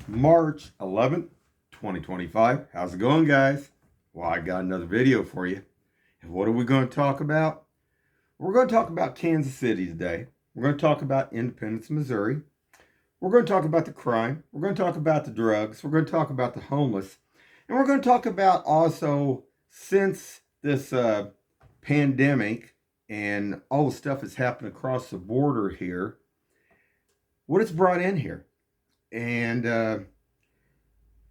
March 11th, 2025. How's it going, guys? Well, I got another video for you. And what are we going to talk about? We're going to talk about Kansas City today. We're going to talk about Independence, Missouri. We're going to talk about the crime. We're going to talk about the drugs. We're going to talk about the homeless. And we're going to talk about also, since this pandemic and all the stuff that's happened across the border here, what it's brought in here. And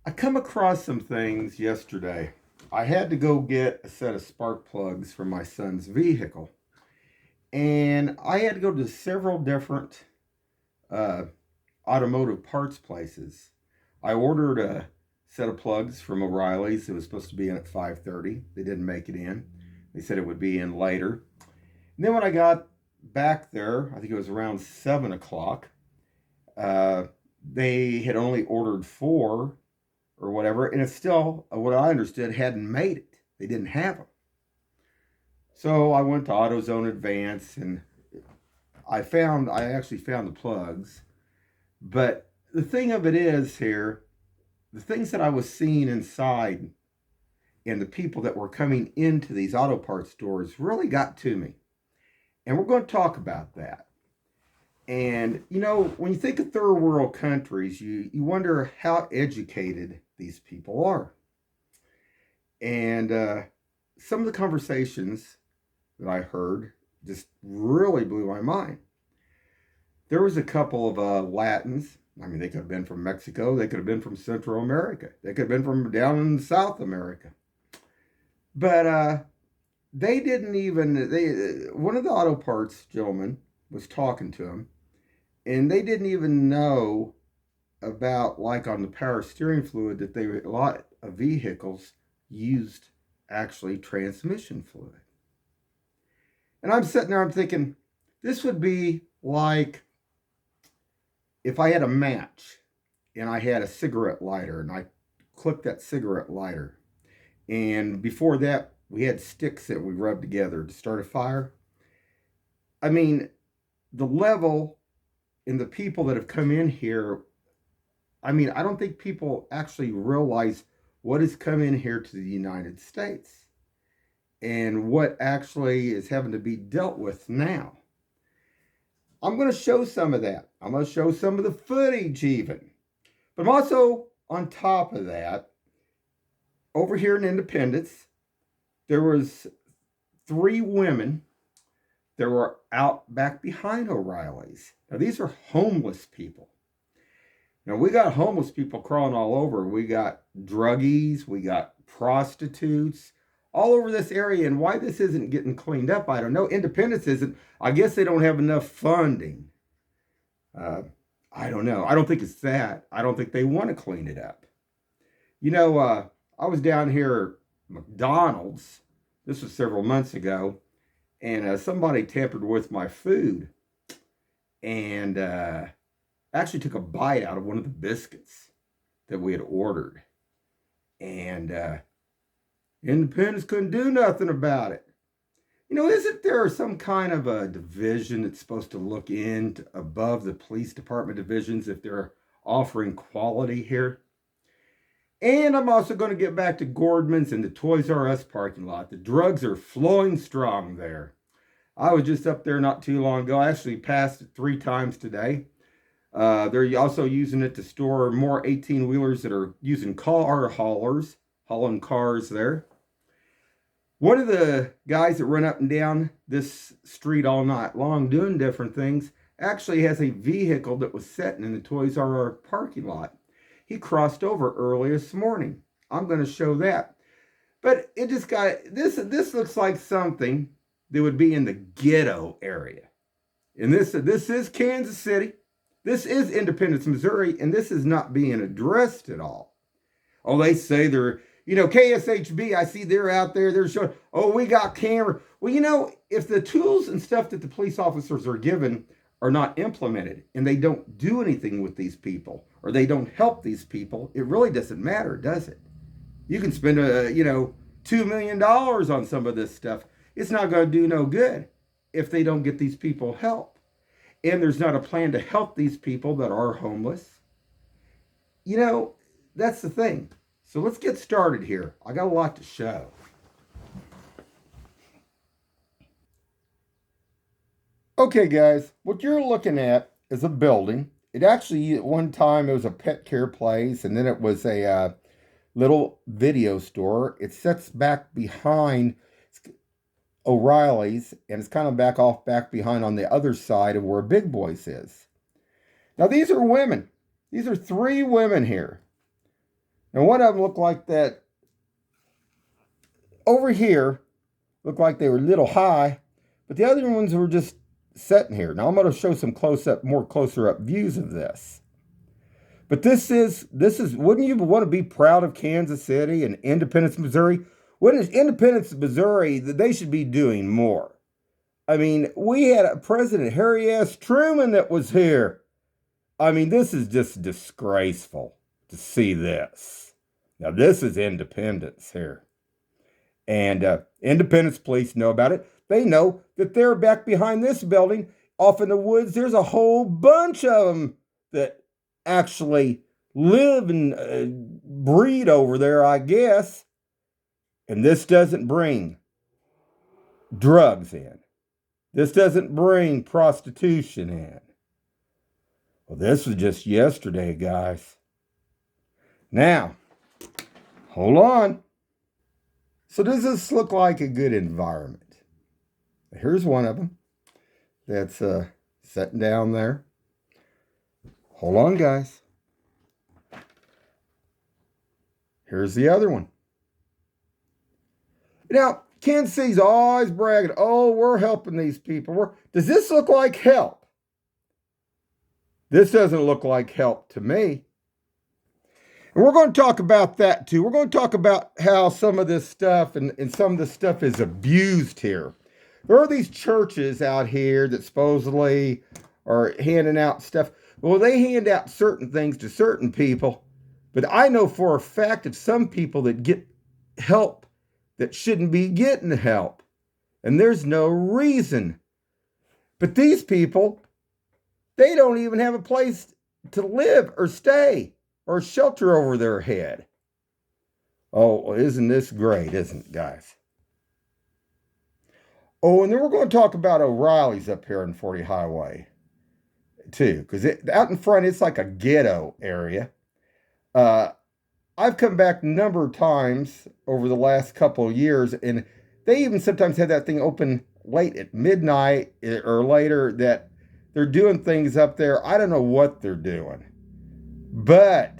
I come across some things yesterday. I had to go get a set of spark plugs for my son's vehicle. And I had to go to several different automotive parts places. I ordered a set of plugs from O'Reilly's. It was supposed to be in at 5:30. They didn't make it in. They said it would be in later. And then when I got back there, I think it was around 7 o'clock, they had only ordered 4 or whatever, and it's still, what I understood, hadn't made it. They didn't have them. So I went to AutoZone Advance, and I actually found the plugs. But the thing of it is here, the things that I was seeing inside and the people that were coming into these auto parts stores really got to me. And we're going to talk about that. And, when you think of third world countries, you wonder how educated these people are. And some of the conversations that I heard just really blew my mind. There was a couple of Latins. I mean, they could have been from Mexico. They could have been from Central America. They could have been from down in South America. But they didn't even, one of the auto parts gentlemen was talking to him, and they didn't even know about, like on the power steering fluid, that a lot of vehicles used actually transmission fluid. And I'm sitting there, I'm thinking, this would be like if I had a match and I had a cigarette lighter and I clicked that cigarette lighter. And before that, we had sticks that we rubbed together to start a fire. I mean, the level and the people that have come in here, I mean, I don't think people actually realize what has come in here to the United States and what actually is having to be dealt with now. I'm going to show some of that. I'm going to show some of the footage even. But I'm also, on top of that, over here in Independence, there was 3 women that were out back behind O'Reilly's. Now, these are homeless people. Now, we got homeless people crawling all over. We got druggies, we got prostitutes, all over this area. And why this isn't getting cleaned up, I don't know. Independence isn't. I guess they don't have enough funding. I don't know. I don't think it's that. I don't think they want to clean it up. I was down here at McDonald's. This was several months ago. And somebody tampered with my food. And actually took a bite out of one of the biscuits that we had ordered. And Independence couldn't do nothing about it. Isn't there some kind of a division that's supposed to look in above the police department divisions if they're offering quality here? And I'm also going to get back to Gordman's and the Toys R Us parking lot. The drugs are flowing strong there. I was just up there not too long ago. I actually passed it 3 times today. They're also using it to store more 18-wheelers that are using car haulers, hauling cars there. One of the guys that run up and down this street all night long doing different things actually has a vehicle that was sitting in the Toys R Us parking lot. He crossed over early this morning. I'm going to show that. But it just got, this looks like something that would be in the ghetto area. And this is Kansas City. This is Independence, Missouri, and this is not being addressed at all. Oh, they say they're, KSHB, I see they're out there, they're showing, oh, we got camera. Well, if the tools and stuff that the police officers are given are not implemented and they don't do anything with these people or they don't help these people, it really doesn't matter, does it? You can spend, $2 million on some of this stuff. It's not going to do no good if they don't get these people help. And there's not a plan to help these people that are homeless. you know, that's the thing. So let's get started here. I got a lot to show. Okay, guys, what you're looking at is a building. It actually, at one time, it was a pet care place, and then it was a little video store. It sits back behind O'Reilly's, and it's kind of back behind on the other side of where Big Boys is. Now, these are women. These are three women here. Now, one of them looked like that over here, looked like they were a little high, but the other ones were just sitting here. Now, I'm going to show some more closer up views of this. But this is, wouldn't you want to be proud of Kansas City and Independence, Missouri? Wouldn't Independence, Missouri, that they should be doing more? I mean, we had a President Harry S. Truman that was here. I mean, this is just disgraceful to see this. Now, this is independence here. And Independence police know about it. They know that they're back behind this building off in the woods. There's a whole bunch of them that actually live and breed over there, I guess. And this doesn't bring drugs in. This doesn't bring prostitution in. Well, this was just yesterday, guys. Now, hold on. So does this look like a good environment? Here's one of them that's sitting down there. Hold on, guys. Here's the other one. Now, Kansas City's always bragging, oh, we're helping these people. Does this look like help? This doesn't look like help to me. And we're going to talk about that too. We're going to talk about how some of this stuff and some of this stuff is abused here. There are these churches out here that supposedly are handing out stuff. Well, they hand out certain things to certain people, but I know for a fact of some people that get help that shouldn't be getting help. And there's no reason. But these people, they don't even have a place to live or stay or shelter over their head. Oh, isn't this great, isn't it, guys? Oh, and then we're going to talk about O'Reilly's up here on 40 Highway, too, because out in front, it's like a ghetto area. I've come back a number of times over the last couple of years, and they even sometimes have that thing open late at midnight or later that they're doing things up there. I don't know what they're doing. But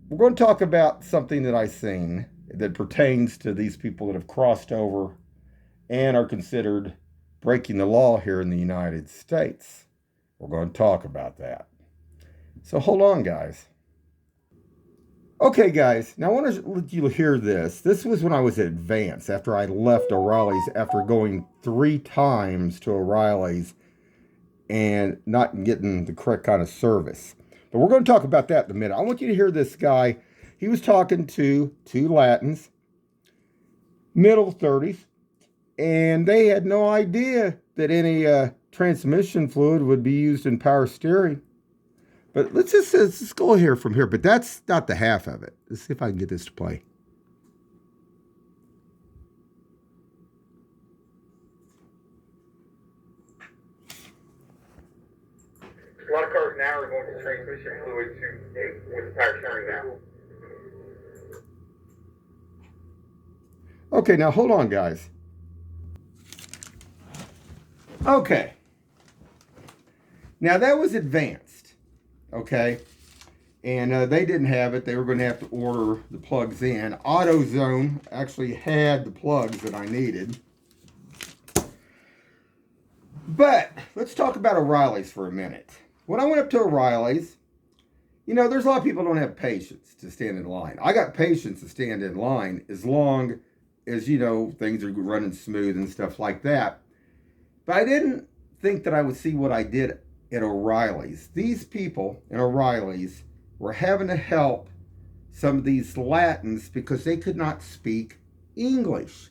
we're going to talk about something that I've seen that pertains to these people that have crossed over and are considered breaking the law here in the United States. We're going to talk about that. So hold on, guys. Okay, guys, now I want to let you hear this. This was when I was at Advance, after I left O'Reilly's, after going 3 times to O'Reilly's and not getting the correct kind of service. But we're going to talk about that in a minute. I want you to hear this guy. He was talking to 2 Latins, middle 30s, and they had no idea that any transmission fluid would be used in power steering. But let's just go here from here. But that's not the half of it. Let's see if I can get this to play. A lot of cars now are going to transmission fluid with power steering now. Okay, now hold on, guys. Okay. Now that was advanced. Okay. And they didn't have it. They were going to have to order the plugs in. AutoZone actually had the plugs that I needed. But let's talk about O'Reilly's for a minute. When I went up to O'Reilly's, you know, there's a lot of people who don't have patience to stand in line. I got patience to stand in line as long as, you know, things are running smooth and stuff like that. But I didn't think that I would see what I did at O'Reilly's. These people in O'Reilly's were having to help some of these Latins because they could not speak English.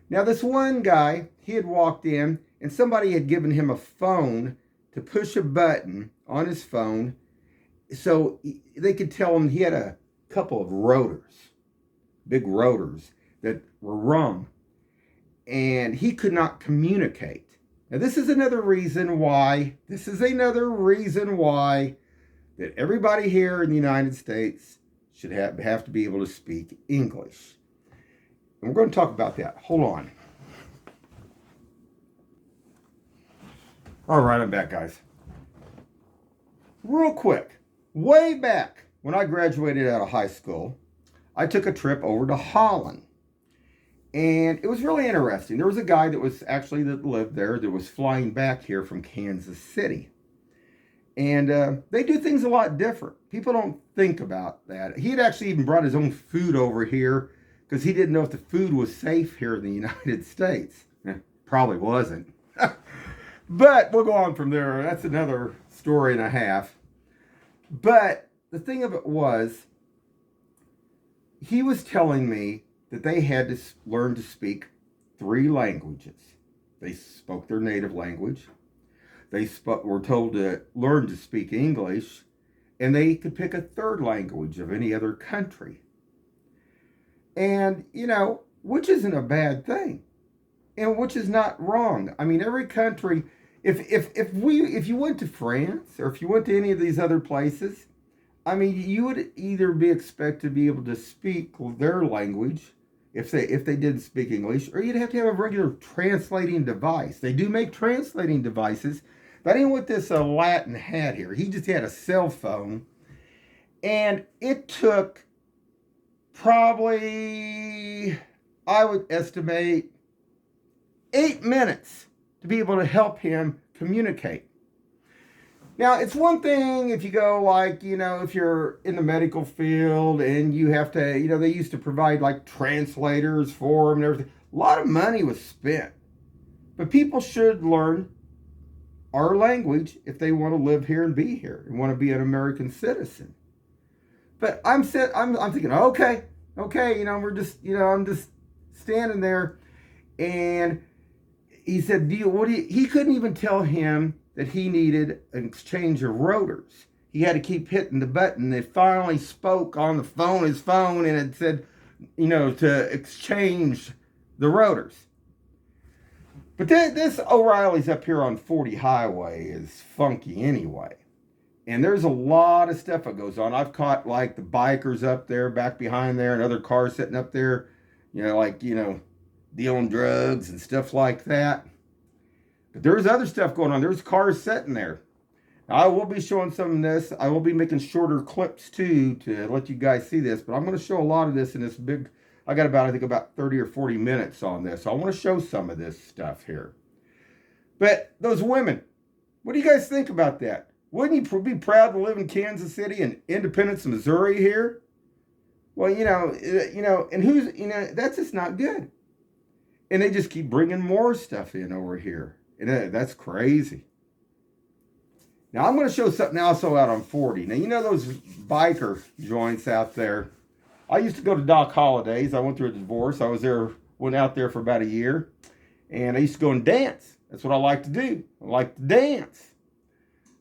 Now, this one guy, he had walked in and somebody had given him a phone to push a button on his phone so they could tell him he had a couple of rotors, big rotors that were wrong, and he could not communicate. Now, this is another reason why. That everybody here in the United States should have to be able to speak English. And we're going to talk about that. Hold on. All right, I'm back, guys. Real quick, way back when I graduated out of high school, I took a trip over to Holland. And it was really interesting. There was a guy that lived there that was flying back here from Kansas City. And they do things a lot different. People don't think about that. He had actually even brought his own food over here because he didn't know if the food was safe here in the United States. Probably wasn't. But we'll go on from there. That's another story and a half. But the thing of it was, he was telling me that they had to learn to speak 3 languages. They spoke their native language. Were told to learn to speak English, and they could pick a 3rd language of any other country. And, which isn't a bad thing, and which is not wrong. I mean, every country, if you went to France, or if you went to any of these other places, I mean, you would either be expected to be able to speak their language if they didn't speak English, or you'd have to have a regular translating device. They do make translating devices, but I didn't want this Latin hat here. He just had a cell phone, and it took probably, I would estimate, 8 minutes to be able to help him communicate. Now, it's one thing if you go if you're in the medical field and you have to, they used to provide like translators for them and everything. A lot of money was spent. But people should learn our language if they want to live here and be here and want to be an American citizen. But I'm thinking, okay, we're just, I'm just standing there, and he said, he couldn't even tell him that he needed an exchange of rotors. He had to keep hitting the button. It finally spoke on his phone, and it said, to exchange the rotors. But this O'Reilly's up here on 40 Highway is funky anyway. And there's a lot of stuff that goes on. I've caught like the bikers up there, back behind there, and other cars sitting up there, dealing drugs and stuff like that. But there's other stuff going on. There's cars sitting there. Now, I will be showing some of this. I will be making shorter clips too to let you guys see this. But I'm going to show a lot of this in this big. I got about 30 or 40 minutes on this. So I want to show some of this stuff here. But those women, what do you guys think about that? Wouldn't you be proud to live in Kansas City and Independence, Missouri here? Well, and who's, that's just not good. And they just keep bringing more stuff in over here. And that's crazy. Now, I'm going to show something also out on 40. Now, those biker joints out there. I used to go to Doc Holliday's. I went through a divorce. Went out there for about a year. And I used to go and dance. That's what I like to do. I like to dance.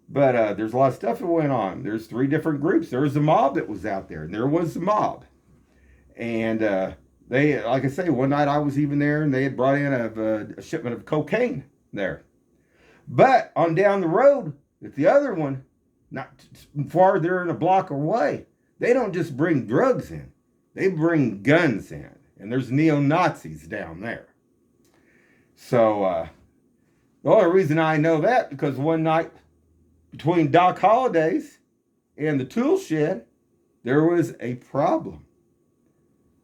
But there's a lot of stuff that went on. There's 3 different groups. There was the mob that was out there. And there was the mob. And they, like I say, one night I was even there, and they had brought in a shipment of cocaine there. But on down the road, at the other one, not farther than a block away, they don't just bring drugs in. They bring guns in. And there's neo-Nazis down there. So the only reason I know that, because one night between Doc Holliday's and the tool shed, there was a problem.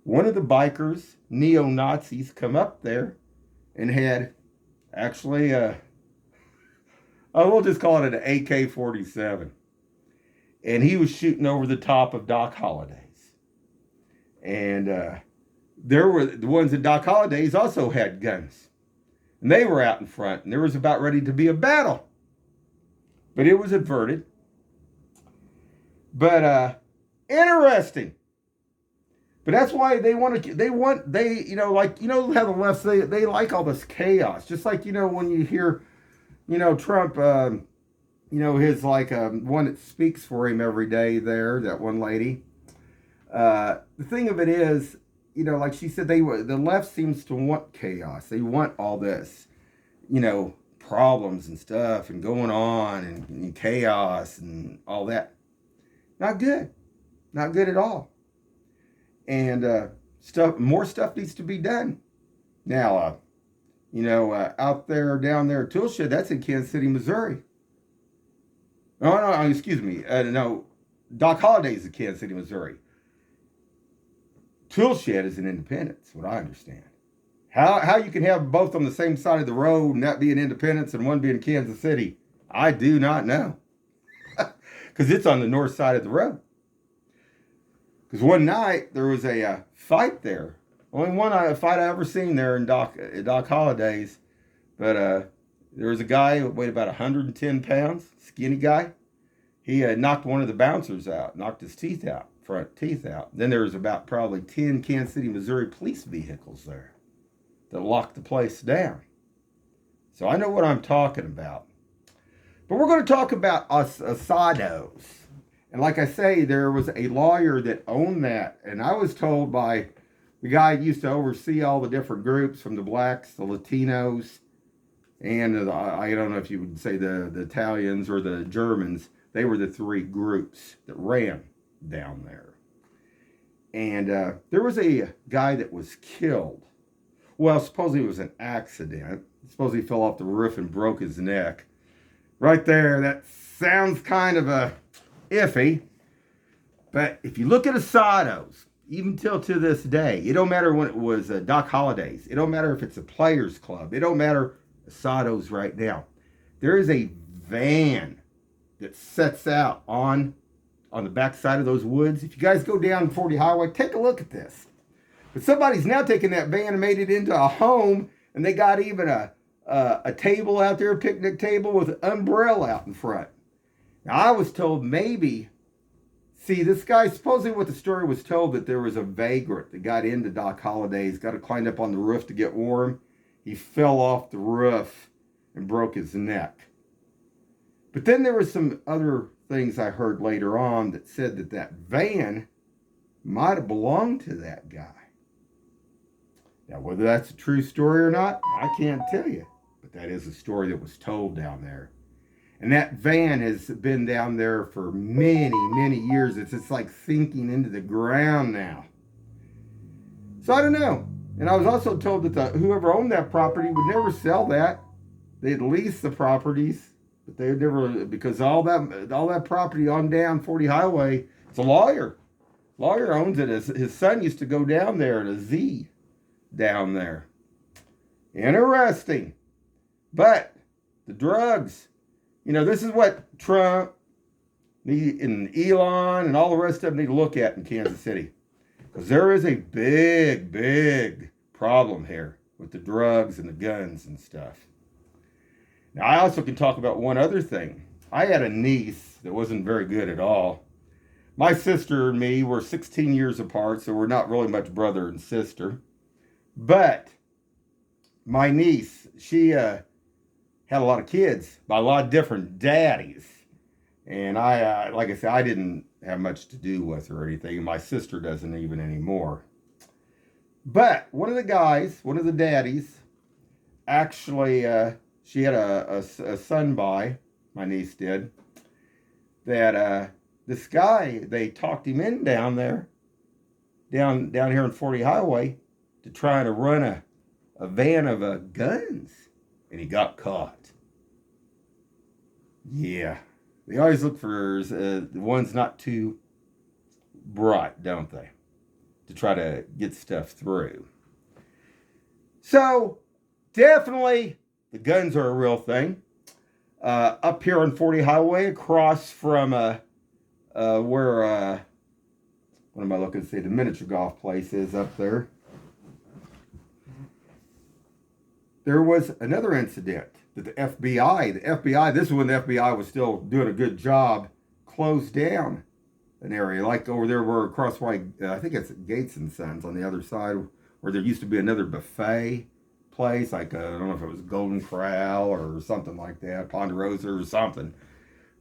One of the bikers, neo-Nazis, come up there and had actually we'll just call it an AK-47. And he was shooting over the top of Doc Holliday's. And there were the ones at Doc Holliday's also had guns. And they were out in front, and there was about ready to be a battle. But it was averted. But interesting. But that's why they how the left, they like all this chaos. Just like, when you hear, Trump his like one that speaks for him every day there, that one lady. The thing of it is, like she said, the left seems to want chaos. They want all this, problems and stuff and going on and chaos and all that. Not good. Not good at all. And more stuff needs to be done. Now, out there, down there, Toolshed, that's in Kansas City, Missouri. Oh, no, excuse me. No, Doc Holliday's in Kansas City, Missouri. Toolshed is in Independence, what I understand. How you can have both on the same side of the road and that be in Independence and one be in Kansas City, I do not know. Because it's on the north side of the road. Because one night there was a fight there. Only one fight I ever seen there in Doc Holliday's. But there was a guy who weighed about 110 pounds, skinny guy. He knocked one of the bouncers out, knocked his teeth out, front teeth out. Then there was about probably 10 Kansas City, Missouri police vehicles there that locked the place down. So I know what I'm talking about. But we're going to talk about asados. And like I say, there was a lawyer that owned that. And I was told by the guy who used to oversee all the different groups, from the blacks, the Latinos, and I don't know if you would say the Italians or the Germans. They were the three groups that ran down there. And there was a guy that was killed. Well, supposedly it was an accident. Supposedly he fell off the roof and broke his neck. Right there, that sounds kind of iffy. But if you look at asados, even till to this day, it don't matter when it was Doc Holliday's. It don't matter if it's a players club. It don't matter asados right now. There is a van that sets out on the backside of those woods. If you guys go down 40 Highway, take a look at this. But somebody's now taken that van and made it into a home, and they got even a table out there, a picnic table with an umbrella out in front. Now, I was told this guy, supposedly what the story was told, that there was a vagrant that got into Doc Holliday's, got to climb up on the roof to get warm. He fell off the roof and broke his neck. But then there were some other things I heard later on that said that van might have belonged to that guy. Now, whether that's a true story or not, I can't tell you. But that is a story that was told down there. And that van has been down there for many, many years. It's like sinking into the ground now. So I don't know. And I was also told that whoever owned that property would never sell that. They'd lease the properties, but they would never, because all that property on down 40 Highway, it's a lawyer. Lawyer owns it. His son used to go down there to Z down there. Interesting. But the drugs, this is what Trump and Elon and all the rest of them need to look at in Kansas City. Because there is a big, big problem here with the drugs and the guns and stuff. Now, I also can talk about one other thing. I had a niece that wasn't very good at all. My sister and me were 16 years apart, so we're not really much brother and sister. But my niece, she had a lot of kids by a lot of different daddies. And I, like I said, I didn't have much to do with her or anything. My sister doesn't even anymore. But one of the daddies, actually, she had a son by, my niece did, that this guy, they talked him in down there, down here on 40 Highway, to try to run a van of guns. And he got caught. Yeah. They always look for the ones not too bright, don't they? To try to get stuff through. So, definitely, the guns are a real thing. Up here on 40 Highway, across from where, what am I looking to say? The miniature golf place is up there. There was another incident that the FBI, this is when the FBI was still doing a good job, closed down an area, like over there where across I think it's Gates and Sons on the other side, where there used to be another buffet place, like I don't know if it was Golden Corral or something like that, Ponderosa or something.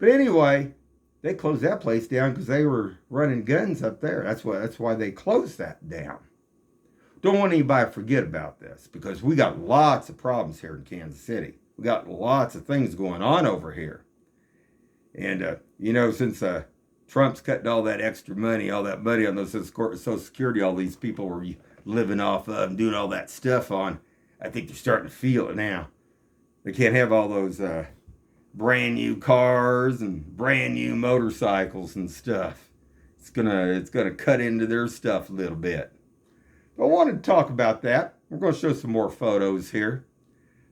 But anyway, they closed that place down because they were running guns up there. That's why they closed that down. Don't want anybody to forget about this because we got lots of problems here in Kansas City. We got lots of things going on over here. And, since Trump's cutting all that extra money, all that money on those Social Security, all these people were living off of and doing all that stuff on, I think they're starting to feel it now. They can't have all those brand new cars and brand new motorcycles and stuff. It's gonna cut into their stuff a little bit. I wanted to talk about that. We're going to show some more photos here.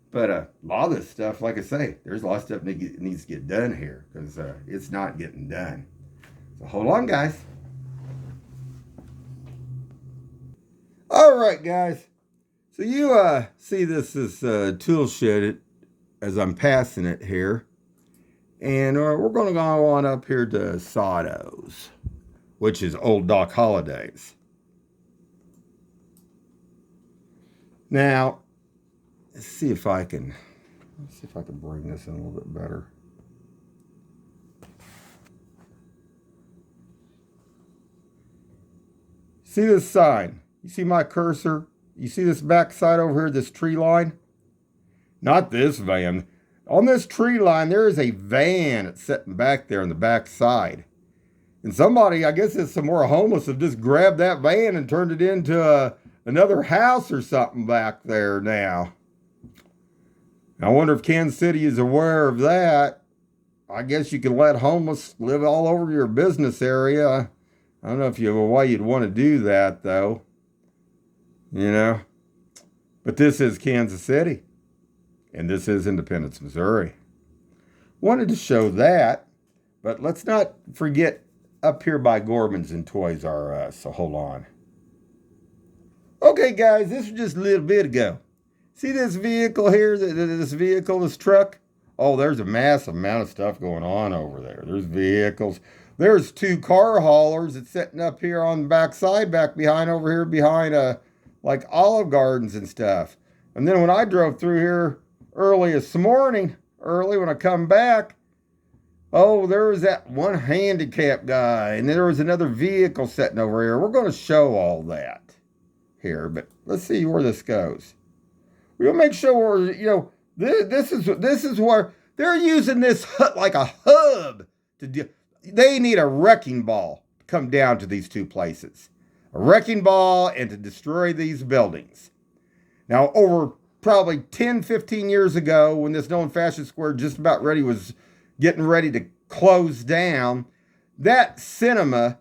But a lot of this stuff, like I say, there's a lot of stuff that needs to get done here because it's not getting done. So hold on, guys. All right, guys. So you see this tool shed as I'm passing it here. And we're going to go on up here to Sotto's, which is Old Doc Holliday's. Let's see if I can bring this in a little bit better. See this sign? You see my cursor? You see this back side over here, this tree line? Not this van. On this tree line, there is a van that's sitting back there on the back side. And somebody, I guess it's some more homeless, have just grabbed that van and turned it into another house or something back there now. I wonder if Kansas City is aware of that. I guess you can let homeless live all over your business area. I don't know if you have a way you'd want to do that, though. But this is Kansas City. And this is Independence, Missouri. Wanted to show that. But let's not forget up here by Gorman's and Toys R Us. So hold on. Okay, guys, this was just a little bit ago. See this vehicle here, this truck? Oh, there's a massive amount of stuff going on over there. There's vehicles. There's 2 car haulers that's sitting up here on the back side, back behind over here, behind like Olive Gardens and stuff. And then when I drove through here early this morning, when I come back, oh, there was that one handicapped guy, and there was another vehicle sitting over here. We're going to show all that here, but let's see where this goes. We'll make sure this is where they're using this like a hub to do. They need a wrecking ball to come down to these 2 places, a wrecking ball, and to destroy these buildings. Now, over probably 10, 15 years ago, when this Nolan Fashion Square just about was getting ready to close down, that cinema,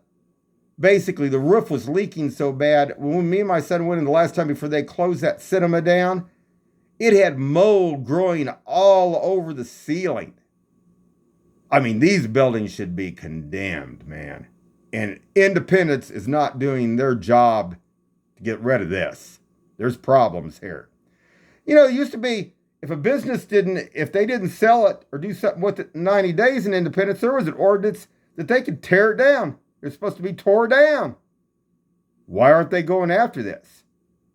basically the roof was leaking so bad. When me and my son went in the last time before they closed that cinema down, it had mold growing all over the ceiling. I mean, these buildings should be condemned, man. And Independence is not doing their job to get rid of this. There's problems here. It used to be, if they didn't sell it or do something with it in 90 days in Independence, there was an ordinance that they could tear it down. It's supposed to be tore down. Why aren't they going after this?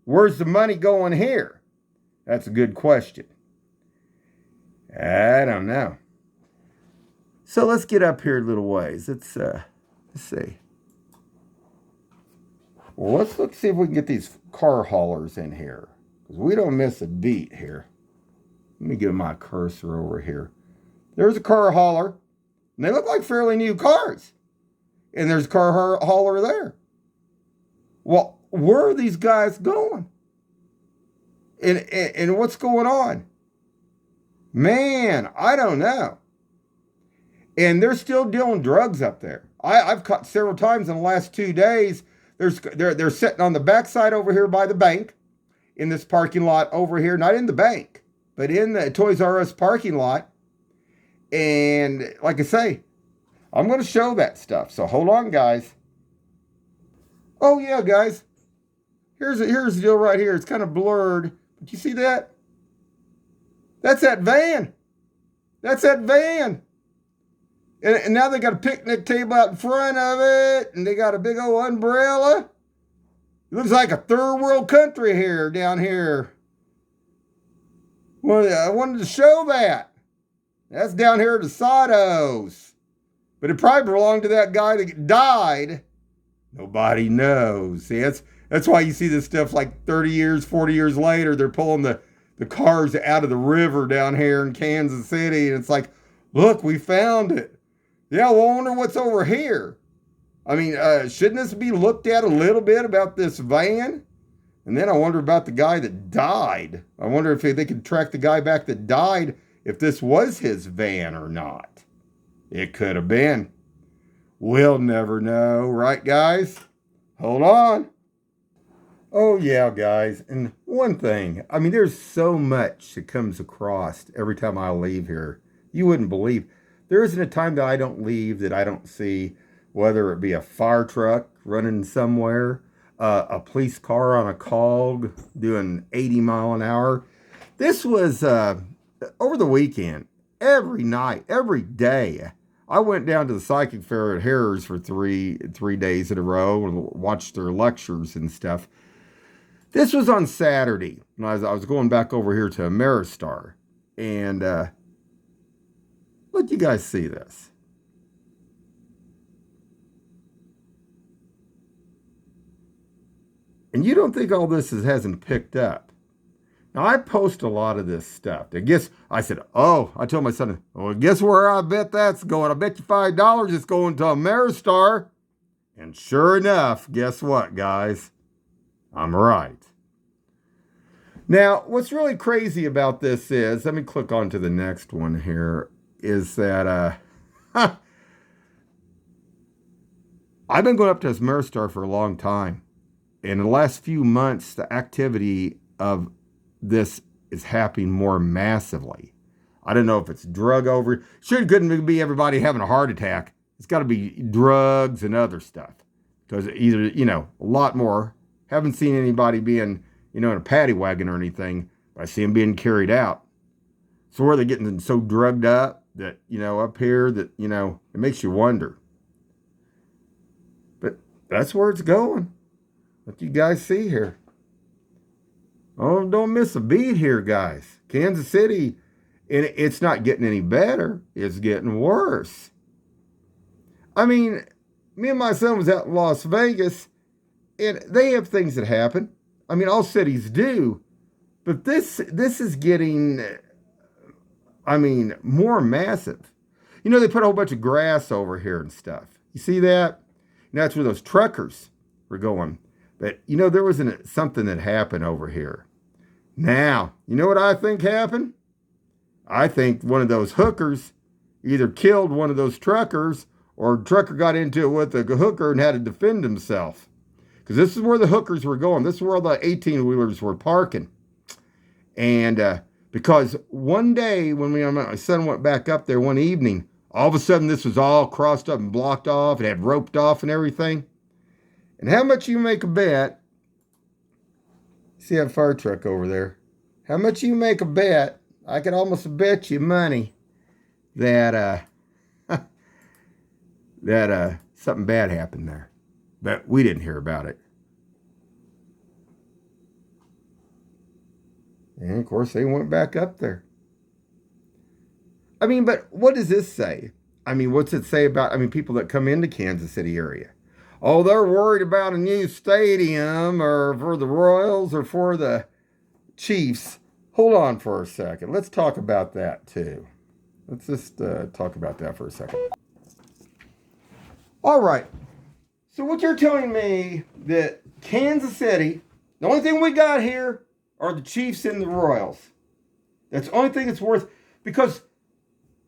Where's the money going here? That's a good question. I don't know. So let's get up here a little ways. Let's see. Well, let's see if we can get these car haulers in here, because we don't miss a beat here. Let me get my cursor over here. There's a car hauler, and they look like fairly new cars. And there's a car hauler there. Well, where are these guys going? And what's going on? Man, I don't know. And they're still dealing drugs up there. I've caught several times in the last 2 days. They're sitting on the backside over here by the bank, in this parking lot over here, not in the bank, but in the Toys R Us parking lot. And like I say, I'm going to show that stuff. So hold on, guys. Oh yeah, guys. Here's the deal right here. It's kind of blurred, but you see that? That's that van. That's that van. And now they got a picnic table out in front of it, and they got a big old umbrella. It looks like a third world country here, down here. Well, I wanted to show that. That's down here at the Sados. But it probably belonged to that guy that died. Nobody knows. See, that's why you see this stuff like 30 years, 40 years later, they're pulling the cars out of the river down here in Kansas City. And it's like, look, we found it. Yeah, well, I wonder what's over here. I mean, shouldn't this be looked at a little bit about this van? And then I wonder about the guy that died. I wonder if they could track the guy back that died, if this was his van or not. It could have been. We'll never know, right, guys? Hold on. Oh, yeah, guys. And one thing, I mean, there's so much that comes across every time I leave here. You wouldn't believe. There isn't a time that I don't leave that I don't see, whether it be a fire truck running somewhere, a police car on a cog doing 80 mile an hour. This was over the weekend, every night, every day. I went down to the psychic fair at Harris for three days in a row and watched their lectures and stuff. This was on Saturday. And I was going back over here to Ameristar. And let you guys see this. And you don't think all this hasn't picked up. Now, I post a lot of this stuff. I told my son, well, guess where I bet that's going? I bet you $5 it's going to Ameristar. And sure enough, guess what, guys? I'm right. Now, what's really crazy about this is, let me click on to the next one here, is that I've been going up to Ameristar for a long time. In the last few months, the activity of this is happening more massively. I don't know if it's drug over. Sure, couldn't be everybody having a heart attack. It's got to be drugs and other stuff. Because either, a lot more. Haven't seen anybody being, in a paddy wagon or anything. But I see them being carried out. So where are they getting so drugged up that, up here that, it makes you wonder. But that's where it's going. What you guys see here. Oh, don't miss a beat here, guys. Kansas City, and it's not getting any better. It's getting worse. I mean, me and my son was out in Las Vegas, and they have things that happen. I mean, all cities do. But this is getting, more massive. They put a whole bunch of grass over here and stuff. You see that? And that's where those truckers were going. But, there was something that happened over here. Now, you know what I think happened? I think one of those hookers either killed one of those truckers or a trucker got into it with a hooker and had to defend himself. Because this is where the hookers were going. This is where all the 18-wheelers were parking. And because one day when my son went back up there one evening, all of a sudden this was all crossed up and blocked off. It had roped off and everything. And how much you make a bet? See that fire truck over there? How much you make a bet? I could almost bet you money that that something bad happened there, but we didn't hear about it. And of course, they went back up there. But what does this say? What's it say about? People that come into Kansas City area. Oh, they're worried about a new stadium or for the Royals or for the Chiefs. Hold on for a second. Let's talk about that too. Let's just talk about that for a second. All right. So what you're telling me that Kansas City, the only thing we got here are the Chiefs and the Royals. That's the only thing that's worth, because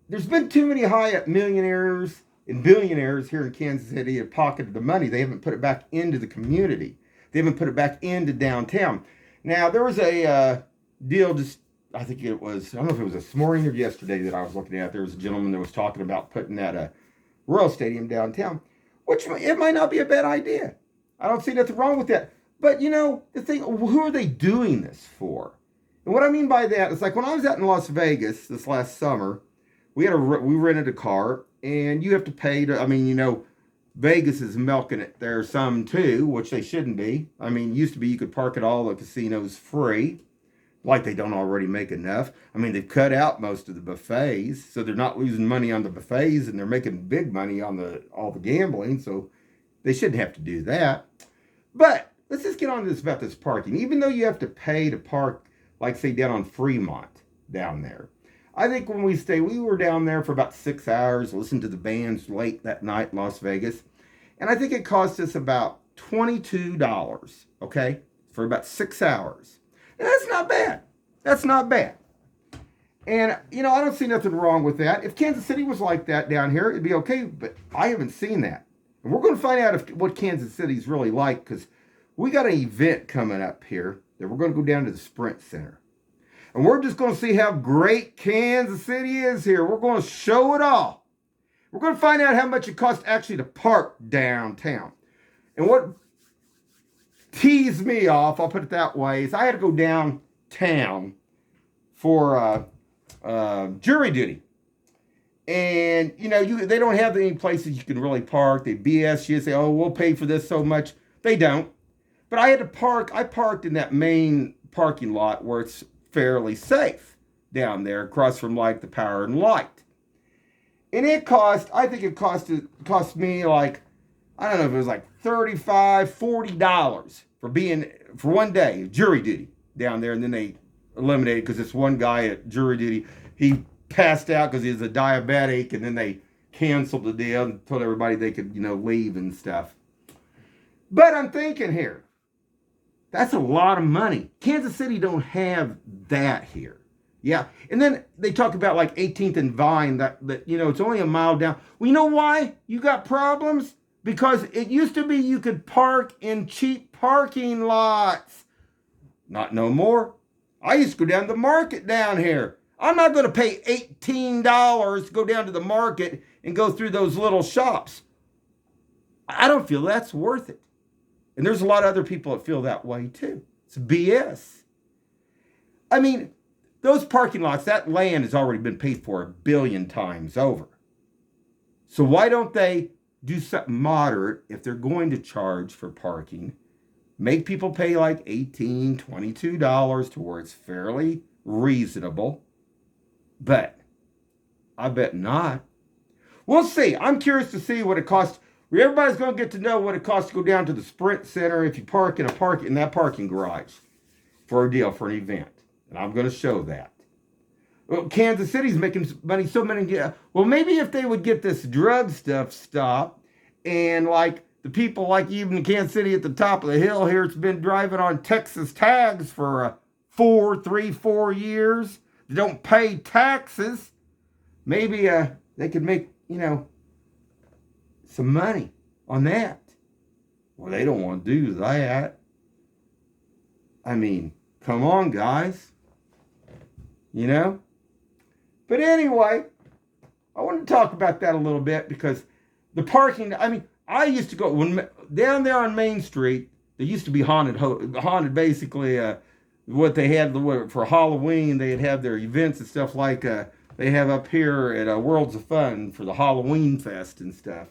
there's been too many high-up millionaires and billionaires here in Kansas City have pocketed the money. They haven't put it back into the community. They haven't put it back into downtown. Now, there was a deal just, I think it was, I don't know if it was this morning or yesterday that I was looking at. There was a gentleman that was talking about putting that Royal Stadium downtown, which it might not be a bad idea. I don't see nothing wrong with that. But, the thing, who are they doing this for? And what I mean by that is like when I was out in Las Vegas this last summer, we rented a car. And you have to pay to, Vegas is milking it there some too, which they shouldn't be. Used to be you could park at all the casinos free. Like they don't already make enough. I mean, they've cut out most of the buffets, so they're not losing money on the buffets, and they're making big money on all the gambling. So they shouldn't have to do that. But let's just get on to this about this parking. Even though you have to pay to park, like say down on Fremont down there, I think when we were down there for about 6 hours, listened to the bands late that night in Las Vegas, and I think it cost us about $22. Okay, for about 6 hours. And that's not bad. That's not bad. And, I don't see nothing wrong with that. If Kansas City was like that down here, it'd be okay, but I haven't seen that. And we're going to find out what Kansas City's really like, because we got an event coming up here that we're going to go down to the Sprint Center. And we're just going to see how great Kansas City is here. We're going to show it all. We're going to find out how much it costs actually to park downtown. And what teased me off, I'll put it that way, is I had to go downtown for jury duty. And, they don't have any places you can really park. They BS you, say, oh, we'll pay for this so much. They don't. But I had to park. I parked in that main parking lot where it's fairly safe down there across from like the Power and Light. And I think it cost me like, I don't know if it was like $35, $40 for one day jury duty down there. And then they eliminated because this one guy at jury duty, he passed out because he was a diabetic, and then they canceled the deal and told everybody they could, leave and stuff. But I'm thinking here, that's a lot of money. Kansas City don't have that here. Yeah. And then they talk about like 18th and Vine, that it's only a mile down. Well, you know why you got problems? Because it used to be you could park in cheap parking lots. Not no more. I used to go down to the market down here. I'm not going to pay $18 to go down to the market and go through those little shops. I don't feel that's worth it. And there's a lot of other people that feel that way too. It's BS. I mean, those parking lots, that land has already been paid for 1 billion times over. So why don't they do something moderate if they're going to charge for parking? Make people pay like $18, $22 to where it's fairly reasonable. But I bet not. We'll see. I'm curious to see what it costs. Everybody's going to get to know what it costs to go down to the Sprint Center if you park in that parking garage for an event. And I'm going to show that. Well, Kansas City's making money so many. Well, maybe if they would get this drug stuff stopped, and like the people like even Kansas City at the top of the hill here, it's been driving on Texas tags for 4 years. They don't pay taxes. Maybe they could make, some money on that. Well, they don't want to do that. I mean, come on, guys. But anyway, I want to talk about that a little bit because the parking, I used to go down there on Main Street. There used to be haunted basically. What they had for Halloween, they'd have their events and stuff like they have up here at Worlds of Fun for the Halloween Fest and stuff.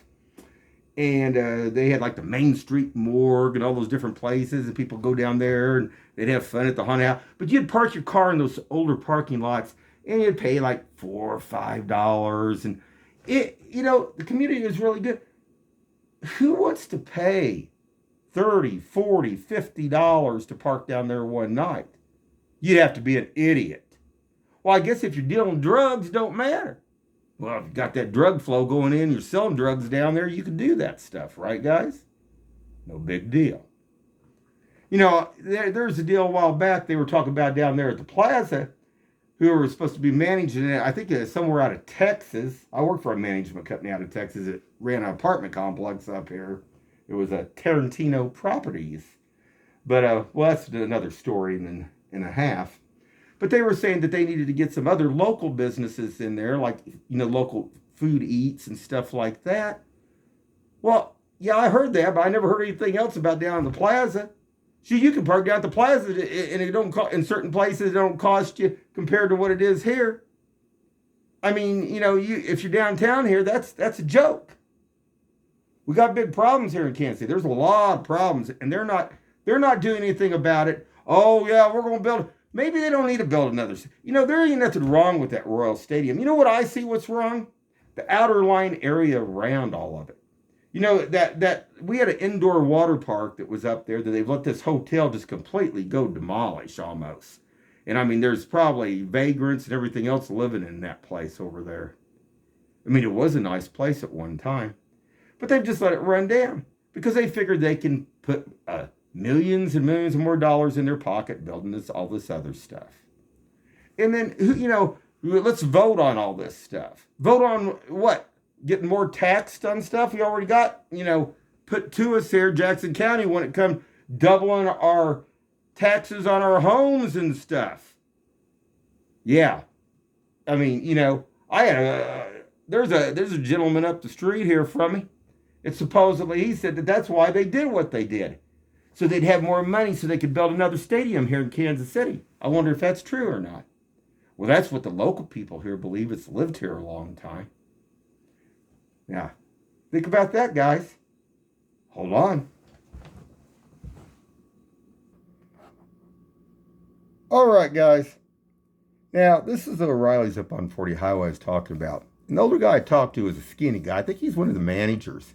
And they had like the Main Street Morgue and all those different places, and people go down there and they'd have fun at the haunted house. But you'd park your car in those older parking lots, and you'd pay like $4 or $5, and the community is really good. Who wants to pay $30, $40, $50 to park down there one night? You'd have to be an idiot. Well, I guess if you're dealing drugs, don't matter. Well, if you've got that drug flow going in, you're selling drugs down there, you can do that stuff, right, guys? No big deal. There's a deal a while back they were talking about down there at the plaza, who were supposed to be managing it. I think it's somewhere out of Texas. I worked for a management company out of Texas that ran an apartment complex up here. It was a Tarantino Properties. But, that's another story and a half. But they were saying that they needed to get some other local businesses in there, like, local food eats and stuff like that. Well, yeah, I heard that, but I never heard anything else about down in the plaza. See, you can park down at the plaza, and it don't cost, in certain places, it don't cost you compared to what it is here. I mean, if you're downtown here, that's a joke. We got big problems here in Kansas City. There's a lot of problems, and they're not doing anything about it. Oh yeah, we're going to build. Maybe they don't need to build another. There ain't nothing wrong with that Royal Stadium. You know what I see what's wrong? The outer line area around all of it. That we had an indoor water park that was up there that they've let this hotel just completely go demolish almost. And I mean, there's probably vagrants and everything else living in that place over there. I mean, it was a nice place at one time, but they've just let it run down because they figured they can put millions and millions more dollars in their pocket building all this other stuff. And then, let's vote on all this stuff. Vote on what? Getting more taxed on stuff we already got? Put to us here, Jackson County, when it comes doubling our taxes on our homes and stuff. Yeah. I mean, I had there's a gentleman up the street here from me. It's supposedly, he said that's why they did what they did. So they'd have more money so they could build another stadium here in Kansas City. I wonder if that's true or not. Well, that's what the local people here believe. It's lived here a long time. Yeah. Think about that, guys. Hold on. All right, guys. Now, this is the O'Reilly's up on 40 Highway I was talking about. An older guy I talked to was a skinny guy. I think he's one of the managers.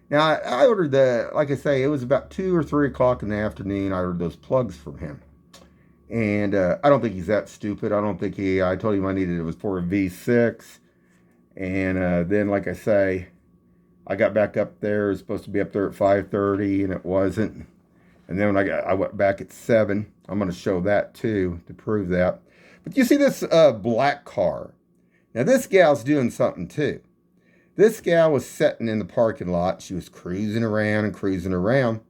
Now, I ordered like I say, it was about 2 or 3 o'clock in the afternoon. I ordered those plugs from him. And I don't think he's that stupid. I don't think I told him it was for a V6. And then, like I say, I got back up there. It was supposed to be up there at 5:30, and it wasn't. And then when I went back at 7. I'm going to show that too to prove that. But you see this black car. Now, this gal's doing something too. This gal was sitting in the parking lot. She was cruising around and cruising around.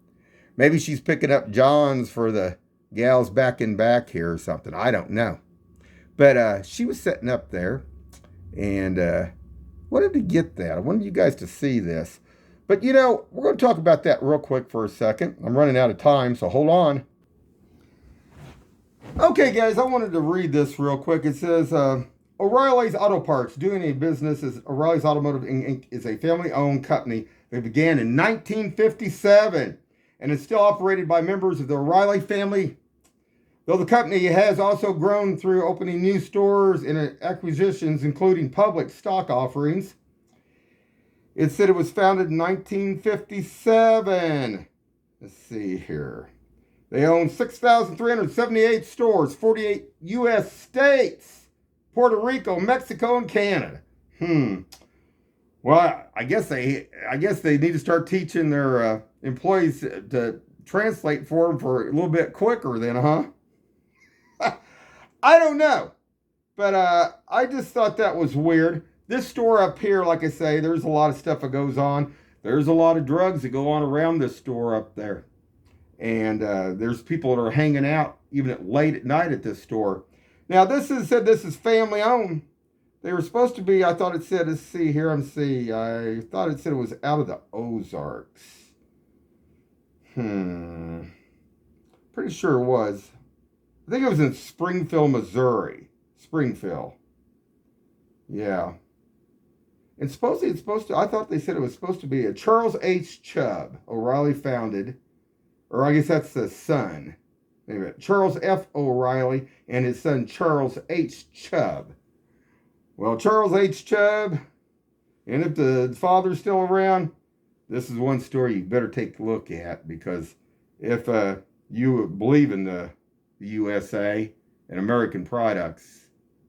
Maybe she's picking up Johns for the gals back in back here or something. I don't know. But she was sitting up there and wanted to get that. I wanted you guys to see this. But, we're going to talk about that real quick for a second. I'm running out of time, so hold on. Okay, guys, I wanted to read this real quick. It says, O'Reilly's Auto Parts, doing a business as O'Reilly's Automotive Inc. is a family-owned company that began in 1957 and is still operated by members of the O'Reilly family. Though the company has also grown through opening new stores and acquisitions, including public stock offerings. It said it was founded in 1957. Let's see here. They own 6,378 stores, 48 U.S. states. Puerto Rico, Mexico, and Canada. Well, I guess they need to start teaching their employees to translate for them for a little bit quicker then, huh? I don't know. But I just thought that was weird. This store up here, like I say, there's a lot of stuff that goes on. There's a lot of drugs that go on around this store up there. And there's people that are hanging out even late at night at this store. Now, this is family owned. They were supposed to be, I thought it said, let's see here, I thought it said it was out of the Ozarks. Pretty sure it was. I think it was in Springfield, Missouri. Springfield. Yeah. And supposedly I thought they said it was supposed to be a Charles H. Chubb, O'Reilly founded, or I guess that's the son. Anyway, Charles F. O'Reilly and his son Charles H. Chubb. Well, Charles H. Chubb, and if the father's still around, this is one story you better take a look at, because if you believe in the USA and American products,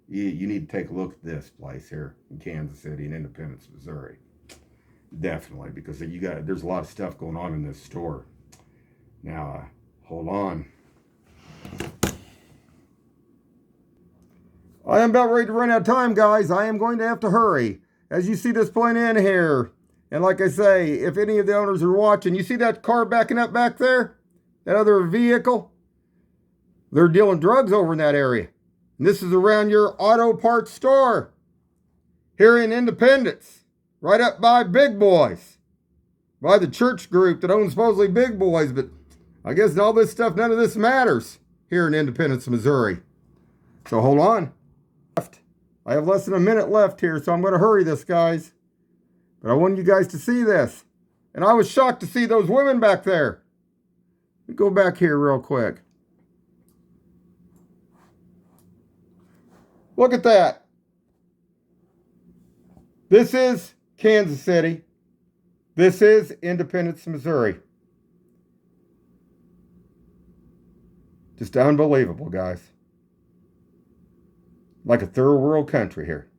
you need to take a look at this place here in Kansas City and Independence, Missouri. Definitely, because there's a lot of stuff going on in this store. Now, hold on. I am about ready to run out of time, guys. I am going to have to hurry. As you see this point in here, and like I say, if any of the owners are watching, you see that car backing up back there? That other vehicle? They're dealing drugs over in that area. And this is around your auto parts store here in Independence, right up by Big Boys, by the church group that owns supposedly Big Boys, but I guess all this stuff, none of this matters here in Independence, Missouri. So hold on. I have less than a minute left here, so I'm going to hurry this, guys. But I wanted you guys to see this. And I was shocked to see those women back there. Let me go back here real quick. Look at that. This is Kansas City. This is Independence, Missouri. Just unbelievable, guys. Like a third world country here.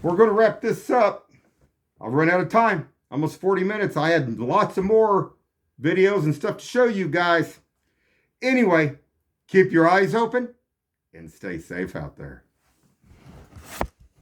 We're going to wrap this up. I've run out of time. Almost 40 minutes. I had lots of more videos and stuff to show you guys. Anyway, keep your eyes open and stay safe out there.